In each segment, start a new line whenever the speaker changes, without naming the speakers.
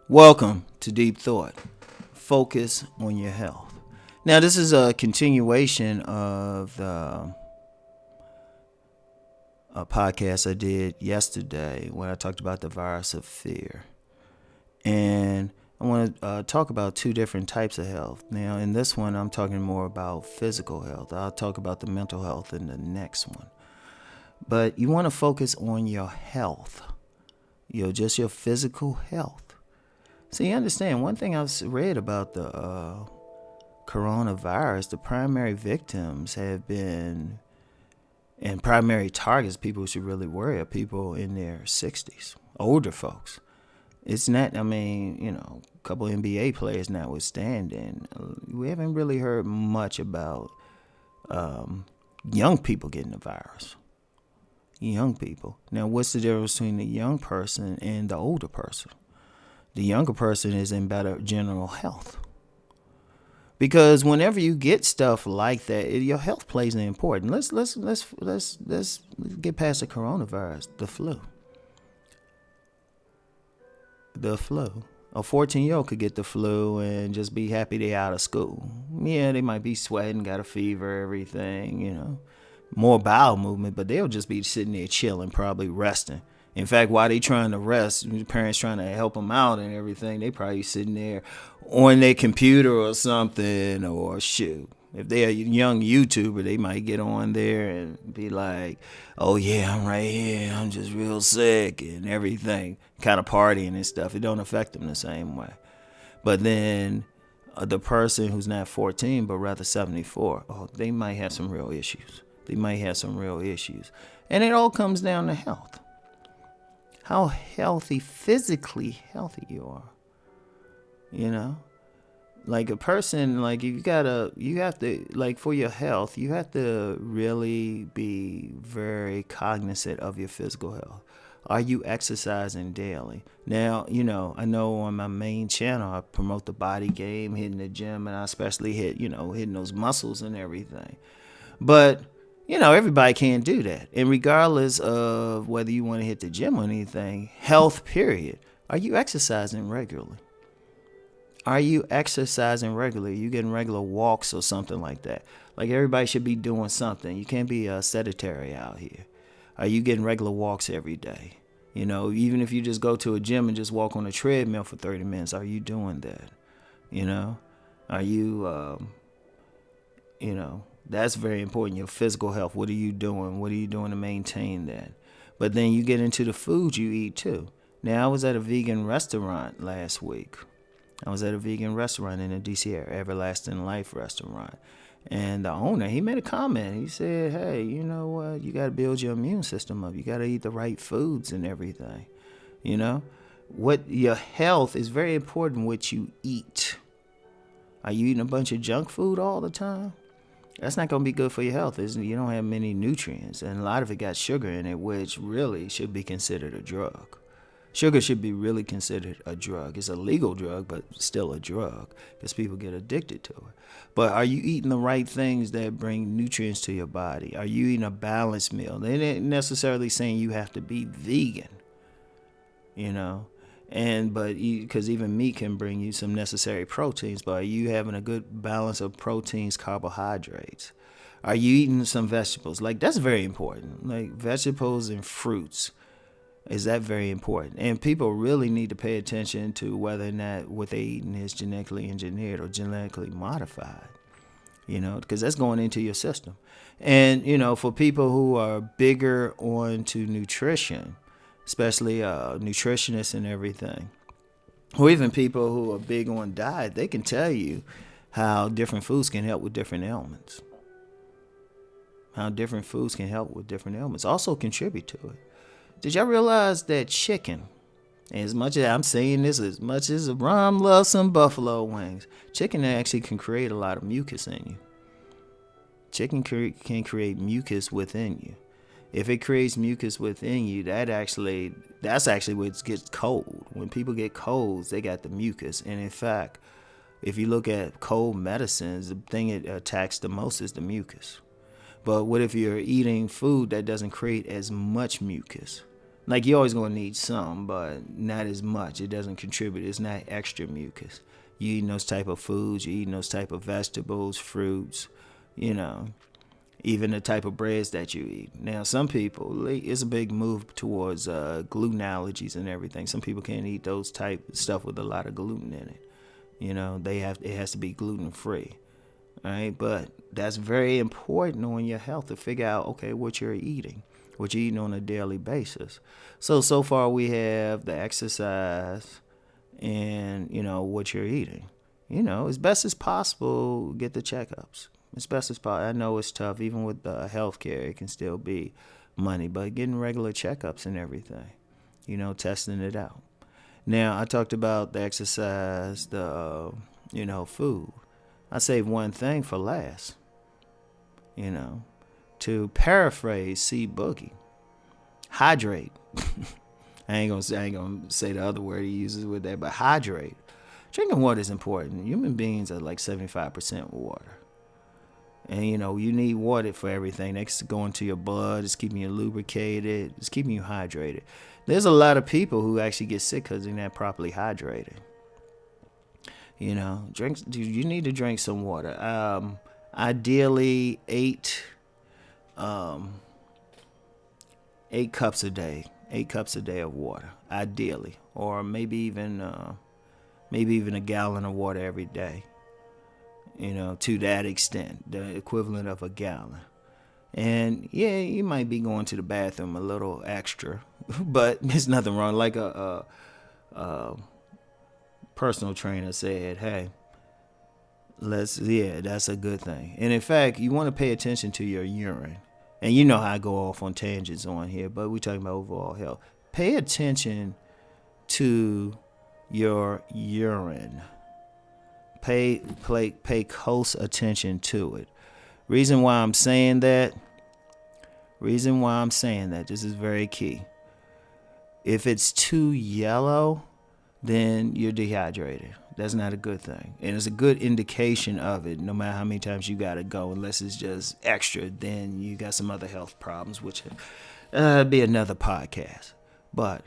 Welcome to Deep Thought. Focus on your health. Now, this is a continuation of a podcast I did yesterday when I talked about the virus of fear. And I want to talk about two different types of health. Now, in this one, I'm talking more about physical health. I'll talk about the mental health in the next one. But you want to focus on your health, just your physical health. So you understand, one thing I've read about the coronavirus, the primary victims have been, and primary targets people should really worry are people in their 60s, older folks. It's not, a couple NBA players notwithstanding, we haven't really heard much about young people getting the virus. Young people. Now, what's the difference between the young person and the older person? The younger person is in better general health. Because whenever you get stuff like that, your health plays an important. Let's get past the coronavirus, the flu. The flu. A 14-year-old could get the flu and just be happy they're out of school. Yeah, they might be sweating, got a fever, everything, more bowel movement, but they'll just be sitting there chilling, probably resting. In fact, while they trying to rest, parents trying to help them out and everything, they probably sitting there on their computer or something, or shoot. If they're a young YouTuber, they might get on there and be like, oh yeah, I'm right here, I'm just real sick and everything, kind of partying and stuff. It don't affect them the same way. But then the person who's not 14, but rather 74, they might have some real issues. And it all comes down to health. How physically healthy you are, like a person, like you have to, like for your health, you have to really be very cognizant of your physical health. Are you exercising daily? Now, I know on my main channel, I promote the body game, hitting the gym, and I especially hitting those muscles and everything. But everybody can't do that. And regardless of whether you want to hit the gym or anything, health period. Are you exercising regularly? Are you getting regular walks or something like that? Like everybody should be doing something. You can't be sedentary out here. Are you getting regular walks every day? Even if you just go to a gym and just walk on a treadmill for 30 minutes, are you doing that? Are you, that's very important. Your physical health. What are you doing? What are you doing to maintain that? But then you get into the food you eat too. Now, I was at a vegan restaurant last week. I was at a vegan restaurant in the DC area, Everlasting Life restaurant. And the owner, he made a comment. He said, hey, you know what? You got to build your immune system up. You got to eat the right foods and everything. What your health is very important what you eat. Are you eating a bunch of junk food all the time? That's not going to be good for your health. You don't have many nutrients, and a lot of it got sugar in it, which really should be considered a drug. Sugar should be really considered a drug. It's a legal drug, but still a drug because people get addicted to it. But are you eating the right things that bring nutrients to your body? Are you eating a balanced meal? They ain't necessarily saying you have to be vegan, but because even meat can bring you some necessary proteins, but are you having a good balance of proteins, carbohydrates? Are you eating some vegetables? Like, that's very important. Like vegetables and fruits. Is that very important? And people really need to pay attention to whether or not what they're eating is genetically engineered or genetically modified, because that's going into your system. And, for people who are bigger onto nutrition, especially nutritionists and everything, or even people who are big on diet, they can tell you how different foods can help with different ailments. Also contribute to it. Did y'all realize that chicken, as much as I'm saying this, as much as Rom loves some buffalo wings, chicken actually can create a lot of mucus in you. Chicken can create mucus within you. If it creates mucus within you, that's actually what gets cold. When people get colds, they got the mucus. And in fact, if you look at cold medicines, the thing it attacks the most is the mucus. But what if you're eating food that doesn't create as much mucus? Like, you're always going to need some, but not as much. It doesn't contribute. It's not extra mucus. You eating those type of foods, you eating those type of vegetables, fruits, even the type of breads that you eat. Now, some people, it's a big move towards gluten allergies and everything. Some people can't eat those type of stuff with a lot of gluten in it. It has to be gluten free. All right, but that's very important on your health to figure out, okay, what you're eating on a daily basis. So far we have the exercise and, what you're eating. As best as possible, get the checkups. As best as possible. I know it's tough, even with healthcare, it can still be money, but getting regular checkups and everything, testing it out. Now, I talked about the exercise, the, food. I saved one thing for last, to paraphrase C Boogie, hydrate. I ain't gonna say the other word he uses with that, but hydrate. Drinking water is important. Human beings are like 75% water. And, you need water for everything. It's going to your blood. It's keeping you lubricated. It's keeping you hydrated. There's a lot of people who actually get sick because they're not properly hydrated. You need to drink some water. Ideally, 8 cups a day. 8 cups a day of water, ideally. Or maybe even a gallon of water every day. To that extent, the equivalent of a gallon. And yeah, you might be going to the bathroom a little extra, but there's nothing wrong. Like a personal trainer said, hey, that's a good thing. And in fact, you want to pay attention to your urine. And you know how I go off on tangents on here, but we're talking about overall health. Pay attention to your urine. Pay close attention to it. Reason why I'm saying that, this is very key. If it's too yellow, then you're dehydrated. That's not a good thing. And it's a good indication of it, no matter how many times you got to go, unless it's just extra, then you got some other health problems, which be another podcast. But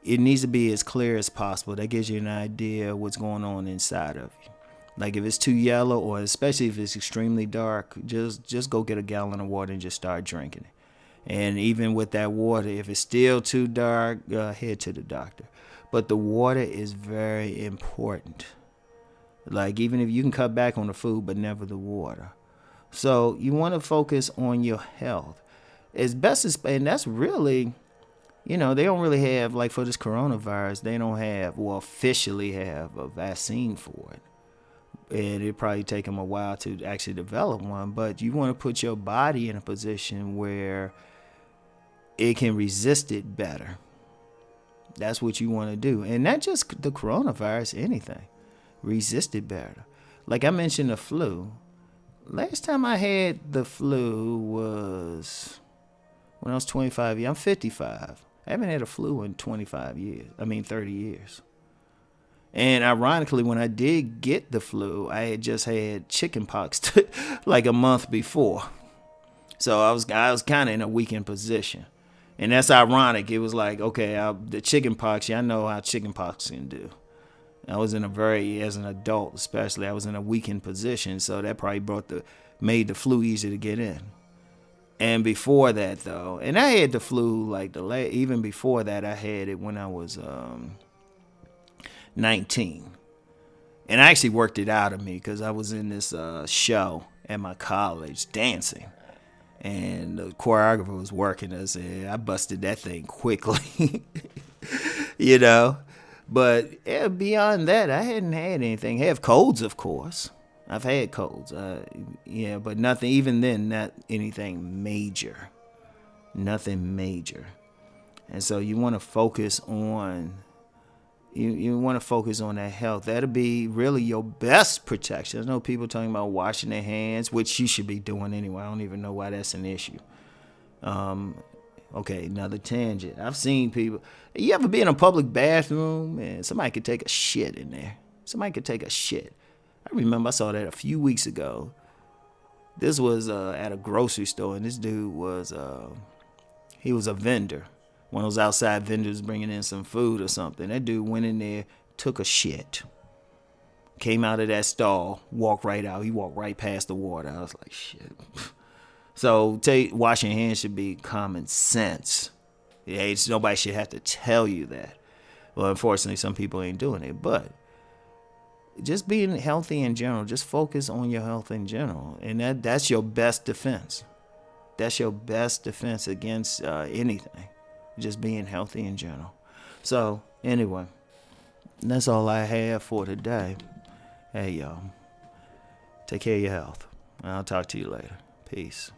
it needs to be as clear as possible. That gives you an idea of what's going on inside of you. Like if it's too yellow, or especially if it's extremely dark, just go get a gallon of water and just start drinking it. And even with that water, if it's still too dark, head to the doctor. But the water is very important. Like even if you can cut back on the food, but never the water. So you want to focus on your health as best as, and that's really, they don't really have, like for this coronavirus, they don't have, or officially have a vaccine for it. And it'd probably take them a while to actually develop one. But you want to put your body in a position where it can resist it better. That's what you want to do. And not just the coronavirus, anything. Resist it better. Like I mentioned the flu. Last time I had the flu was when I was 25 years. I'm 55. I haven't had a flu in 30 years. And ironically, when I did get the flu, I had just had chicken pox like a month before. So I was kind of in a weakened position. And that's ironic. It was like, okay, the chicken pox, I know how chicken pox can do. I was as an adult especially, I was in a weakened position. So that probably made the flu easier to get in. And before that, though, and I had the flu even before that, I had it when I was 19. And I actually worked it out of me because I was in this show at my college dancing. And the choreographer was working us, and I busted that thing quickly, But beyond that, I hadn't had anything. I have colds, of course. I've had colds, but nothing, even then, not anything major. Nothing major. And so you want to focus on You want to focus on that health. That'll be really your best protection. I know people talking about washing their hands, which you should be doing anyway. I don't even know why that's an issue. Okay, another tangent. I've seen people. You ever be in a public bathroom and somebody could take a shit in there? Somebody could take a shit. I remember I saw that a few weeks ago. This was at a grocery store, and this dude was he was a vendor, one of those outside vendors bringing in some food or something. That dude went in there, took a shit, came out of that stall, walked right out. He walked right past the water. I was like, shit. So washing hands should be common sense. Yeah, nobody should have to tell you that. Well, unfortunately, some people ain't doing it. But just being healthy in general, just focus on your health in general. And that's your best defense. That's your best defense against anything. Just being healthy in general. So, anyway, that's all I have for today. Hey, y'all. Take care of your health. I'll talk to you later. Peace.